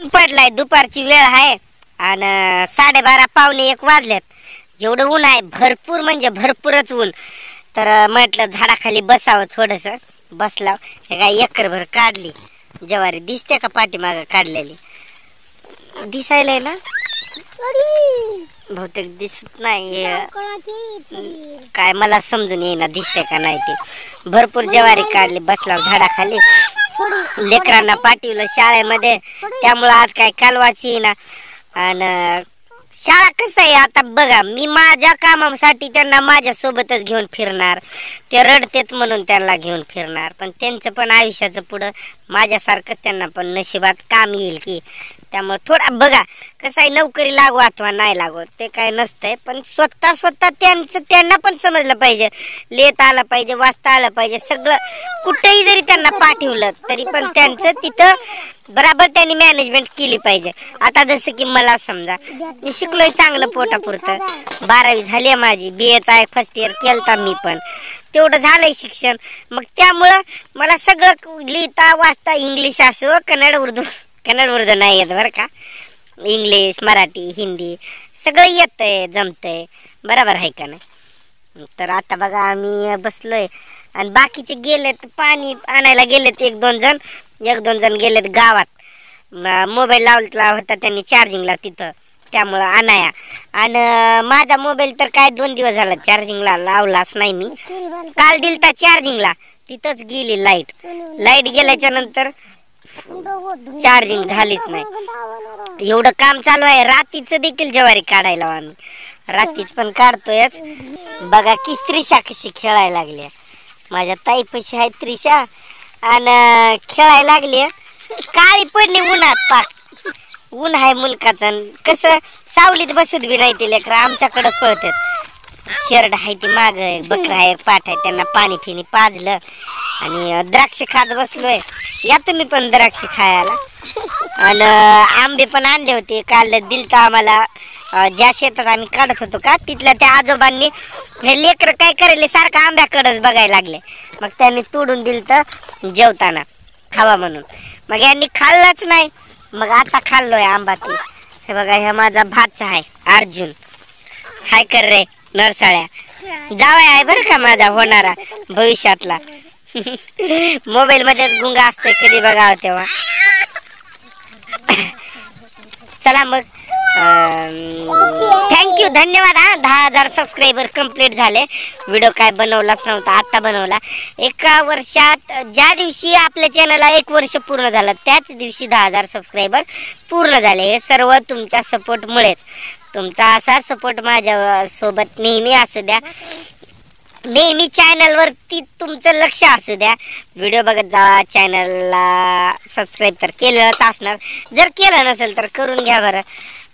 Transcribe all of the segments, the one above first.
पडलाय, दुपारची वेळ आहे आणि 12:30 पावणे 1 वाजल्यात. एवढं ऊन आहे, भरपूर म्हणजे भरपूरच ऊन. तर म्हटलं झाडाखाली बसावं थोडस. बसला. हे काय एकरभर काढली ज्वारी. दिसते का पाठीमाग काढलेली? दिसायला ना बहुतेक दिसत नाही. काय मला समजून येईना दिसते का नाही ते. भरपूर ज्वारी काढली. बसला झाडाखाली. लेकरांना पाठवलं शाळेमध्ये, त्यामुळं आज काय कालवाची ना. आणि शाळा कसं आहे आता बघा, मी माझ्या कामासाठी त्यांना माझ्या सोबतच घेऊन फिरणार. ते रडतेत म्हणून त्यांना घेऊन फिरणार, पण त्यांचं पण आयुष्याचं पुढं माझ्यासारखंच त्यांना पण नशिबात काम येईल की. त्यामुळे थोडा बघा कसं आहे, नोकरी लागो अथवा नाही लागो ते काय नसतंय, पण स्वतः त्यांना पण समजलं पाहिजे, लिहिता आलं पाहिजे, वाचता आलं पाहिजे. सगळं कुठेही जरी त्यांना पाठवलं तरी पण त्यांचं तिथं बराबर त्यांनी मॅनेजमेंट केली पाहिजे. आता जसं की मला समजा, मी शिकलोय चांगलं पोटापुरतं, 12वी झाली आहे माझी, BAचा आहे फर्स्ट इयर केलता मी पण, तेवढं झालंय शिक्षण. मग त्यामुळं मला सगळं लिहिता वाचता, इंग्लिश असो कन्नड उर्दू नाही येत बरं का, इंग्लिश मराठी हिंदी सगळं येतंय, जमतंय. बरोबर आहे का नाही? तर आता बघा आम्ही बसलोय आणि बाकीचे गेलेत पाणी आणायला, गेलेत एक दोन जण गेलेत गावात. मोबाईल लावला होता त्यांनी चार्जिंगला तिथं, त्यामुळं आणाया. आणि माझा मोबाईल तर काय 2 दिवस झाला चार्जिंगला लावलाच नाही मी. काल दिलता चार्जिंगला, तिथंच गेली लाईट गेल्याच्या नंतर चार्जिंग झालीच नाही. एवढं काम चालू आहे. रात्रीच देखील ज्वारी काढायला आम्ही, रात्रीच पण काढतोयच. बघा की त्रिशा कशी खेळायला लागली. माझ्या ताई पैसे आहेत त्रिशा, आणि खेळायला लागली. काळी पडली उन्हात पाक. ऊन आहे मुलकाचं, कसं सावलीत बसत बी नाही ते लेकरं, आमच्याकडे पळतात. शेरड आहे ती माग, बकरा आहे, पाठ आहे, त्यांना पाणी फिनी पाजलं आणि द्राक्ष खात बसलोय. या तुम्ही पण द्राक्ष खायला. आणि आंबे पण आणले होते काल, दिलता आम्हाला. ज्या शेतात आम्ही काढत होतो का तिथल्या त्या आजोबांनी, हे लेकर काय करायले सारखं आंब्याकडेच बघायला लागले. मग त्यांनी तोडून दिलतं जेवताना खावा म्हणून. मग यांनी खाल्लंच नाही. मग आता खाल्लोय आंबा ते. हे बघा, हे माझा भाचा आहे अर्जुन. हाय कर रे नरसाळ्या, जावाय आहे बरं का माझा होणारा भविष्यातला. मोबाईल मध्येच गुंगा असतोय, कधी बघावं तेव्हा. चला मग, थँक्यू, धन्यवाद. 10,000 सबस्क्रायबर कंप्लीट झाले. व्हिडिओ काय बनवलाच नव्हता, आता बनवला. एका वर्षात, ज्या दिवशी आपल्या चॅनलला 1 वर्ष पूर्ण झालं त्याच दिवशी 10,000 सबस्क्रायबर पूर्ण झाले. हे सर्व तुमच्या सपोर्टमुळेच. तुमचा असा सपोर्ट माझ्या सोबत नेहमी असू द्या, नेहमी चॅनल वरती तुमचं लक्ष असू द्या. व्हिडिओ बघत जावा, चॅनलला सबस्क्राईब तर केलंच असणार, जर केलं नसेल तर करून घ्या बरं.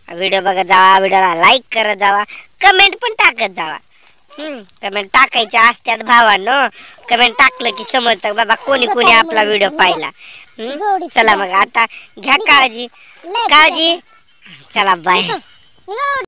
व्हिडिओ बघत जावा, व्हिडिओला लाईक करत जावा, कमेंट पण टाकत जावा. कमेंट टाकायच्या असत्यात भावांनो. कमेंट टाकलं की समजतं बाबा कोणी कोणी आपला व्हिडिओ पाहिला. चला मग आता घ्या काळजी. चला बाय.